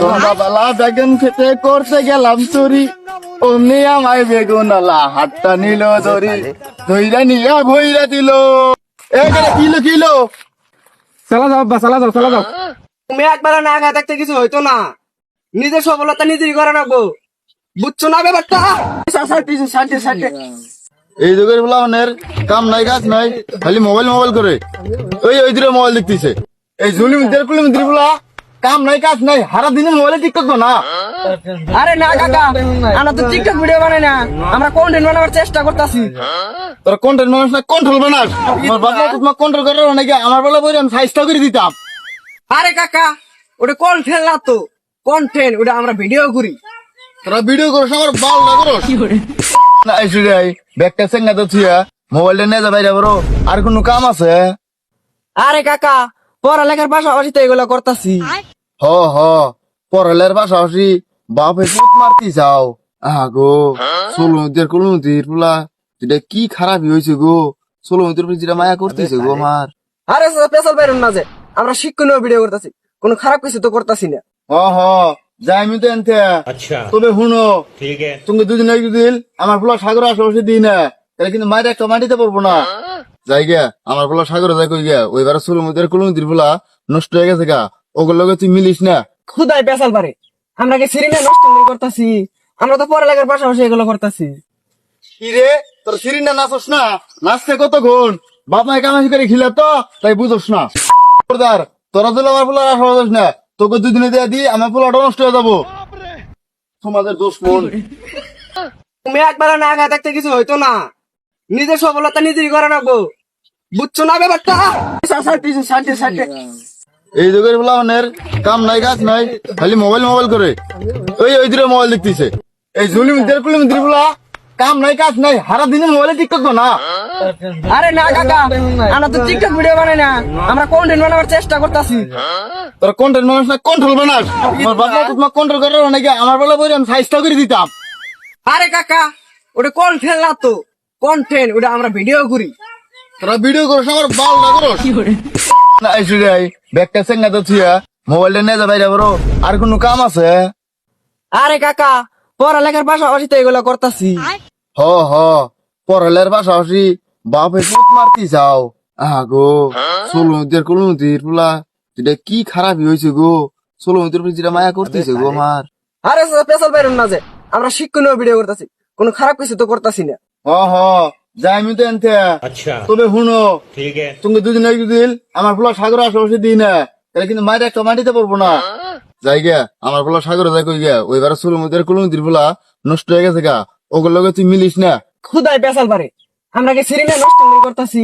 সন্ধ্যাবেলা বেগুন খেতে করতে গেলাম চুরি, অমনি আমায় বেগুন আলা হাতটা নিল ধরি, ধইরা নিয়ে ভইরা দিল। এখানে কিলো কিলো চালা যাও আব্বা, চালা যাও, চালা যাও। তুমি একবার না খায় থাকতে কিছু হইতো না, নিজের সফলতা নিজেরই করে রাখবো, বুঝছো না ব্যাপারটা? এই যুগের বলানের কাম নাই কাজ নাই, খালি মোবাইল মোবাইল করে ওই দূরে মোবাইল দেখতেছে। এই জুলি মিটার বলা কাম নাই কাজ নাই, সারা দিনে মোবাইলে টিকটক না। আরে না কাকা, আমরা তো টিকটক ভিডিও বানাই না, আমরা কন্টেন্ট বানাবার চেষ্টা করতেছি। তোর কন্টেন্ট মানুষ না কন্ট্রোল বানাস, আমার বাবা তোমার কন্ট্রোল করার নাকি আমার বেলা বই আমি সাইজটা করে দিতাম। আরে কাকা, ওটা কন্টেন্ট না তো, কন্টেন্ট ওটা আমরা ভিডিও করি। তোরা ভিডিও করছ আমার বাল না করস না। এসে যাই ব্যাগটা সেঙ্গা তো থুয়া মোবাইলটা নিয়ে যা বাইরে বড়, আর কোনো কাম আছে? আরে কাকা, পড়ালেখার পাশাপাশি তো এগুলো করতেছি। হ হ পড়ালের পাশাপাশি বাপে পুত মারতি যাও। গো 16 কিলোমিটার পুলা যেটা কি খারাপ হয়েছে গো, 16 যেটা মায়া করতেছে গো আমার। আরে স্পেশাল বাইরন না যে, আমরা শিক্ষণীয় ভিডিও করতেছি, কোনো খারাপ কিছু তো করতেছি না। হ হ যাই আমি তো এনতে। अच्छा তবে শুনো, ठीक है। তুমি দুদিন একদিন আমার পোলা সাগর আশেপাশে দিই না, তাহলে কিন্তু মায়ের একটা মাটিতে পারবো না। যাই গিয়া আমার পোলা সাগরে যাই কই গিয়া ওইবার 16 কিলোমিটার পুলা নষ্ট হয়ে গেছে গা, ওগুলো লগে তুই মিলিস না। খুদাই পেশাল পারে, আমরা কি সিরিনে নষ্ট করতেছি? আমরা তো পড়ালেখার পাশাপাশি এগুলো করতেছি। হিরে তোর সিরিনা নাচস না, নাচতে কত গুণ, বাপ মায় কামাই করে খিলা তো তাই বুঝোস না। তোরা দিলে আমার পোলার আশা পাস না, তোকে দুদিনে দেয়া দি আমার পোলাটা নষ্ট হয়ে যাবো। তোমাদের দোষ মন। তুমি একবার না খায় থাকতে কিছু হইতো না, নিজের সফলতা নিজেরই করে রাখবো, বুঝছো না ব্যাপারটা? এই যুগের বলানের কাম নাই কাজ নাই, খালি মোবাইল মোবাইল করে ওই দূরে মোবাইল দেখতেছে। এই জুলি মিটার বলা কাম নাই কাজ নাই, সারা দিনে মোবাইলে টিকটক না। আরে না কাকা, আমরা তো টিকটক ভিডিও বানাই না, আমরা কন্টেন্ট বানাবার চেষ্টা করতেছি। তোর কন্টেন্ট মানুষ না কন্ট্রোল বানাস, আমার বাবা তোমার কন্ট্রোল করার নাকি আমার বেলা বই আমি সাইজটা করে দিতাম। আরে কাকা, ওটা কন্টেন্ট না তো, কন্টেন্ট ওটা আমরা ভিডিও করি। তোরা ভিডিও করছ আমার বাল না করস না। এসে যাই ব্যাগটা সেঙ্গা তো থুয়া মোবাইলটা নিয়ে যা বাইরে বড়, আর কোনো কাম আছে? আরে কাকা, পড়ালেখার পাশাপাশি তো এগুলো করতেছি। হ হ পড়ালের পাশাপাশি বাপে পুত মারতি যাও। গো 16 কিলোমিটার পুলা যেটা কি খারাপ হয়েছে গো, 16 যেটা মায়া করতেছে গো আমার। আরে স্পেশাল বাইরন না যে, আমরা শিক্ষণীয় ভিডিও করতেছি, কোনো খারাপ কিছু তো করতেছি না। হ হ যাই আমি তো এনতে। अच्छा তবে শুনো, ठीक है। তুমি দুদিন একদিন আমার পোলা সাগর আশেপাশে দিই না, তাহলে কিন্তু মায়ের একটা মাটিতে পারবো না। যাই গিয়া আমার পোলা সাগরে যাই কই গিয়া ওইবার 16 কিলোমিটার পোলা নষ্ট হয়ে গেছে গা, ওগুলো লগে তুই মিলিস না। খুদাই পেশাল পারে, আমরা কি সিরিনে নষ্ট করতেছি?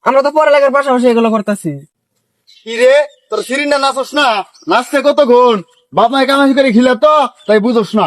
আমরা তো পড়ালেখার পাশাপাশি এগুলো করতেছি। হিরে তোর সিরিনা নাচস না, নাচতে কত গুণ, বাপ মায় কামাই করে খিলা তো তাই বুঝোস না।